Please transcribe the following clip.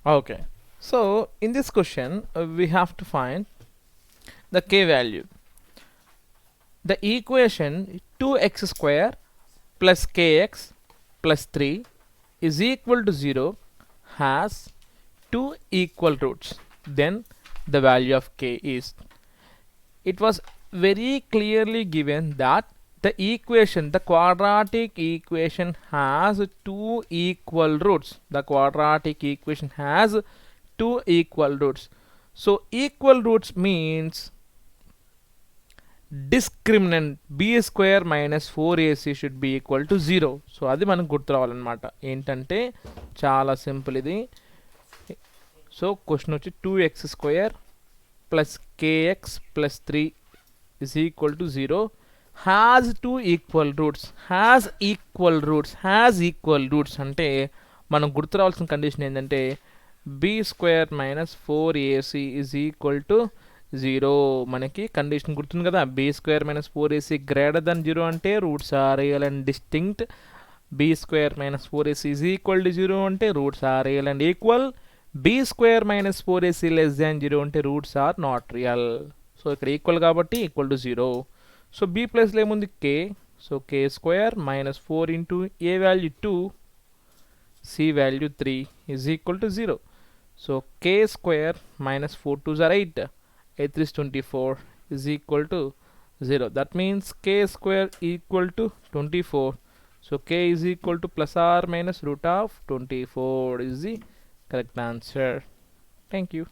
Okay, so in this question we have to find the k value. The equation 2x square plus kx plus 3 is equal to 0 has two equal roots. Then the value of k is. It was very clearly given that the quadratic equation has two equal roots. The quadratic equation has two equal roots. So equal roots means discriminant b square minus 4ac should be equal to 0. So అది మనకు గుర్తు రావాలన్నమాట. ఏంటంటే చాలా simple ఇది. So question వచ్చి 2x square plus kx plus 3 is equal to 0 has two equal roots. has equal roots అంటే మనం గుర్తు రావాల్సిన కండిషన్ ఏంటంటే b square minus 4ac is equal to 0. మనకి కండిషన్ గుర్తుంది కదా, b square minus 4ac greater than 0 అంటే roots are real and distinct. b square minus 4ac is equal to 0 అంటే roots are real and equal. b square minus 4ac less than 0 అంటే roots are not real. So ఇక్కడ equal కాబట్టి equal to 0. So b ప్లేస్లో ఏముంది k. So k square minus 4 into a value 2 c value 3 is equal to 0. So k square minus 4 2s are 8. 8 3 is 24 is equal to 0. That means k square equal to 24. So k is equal to plus or minus root of 24 is the correct answer. Thank you.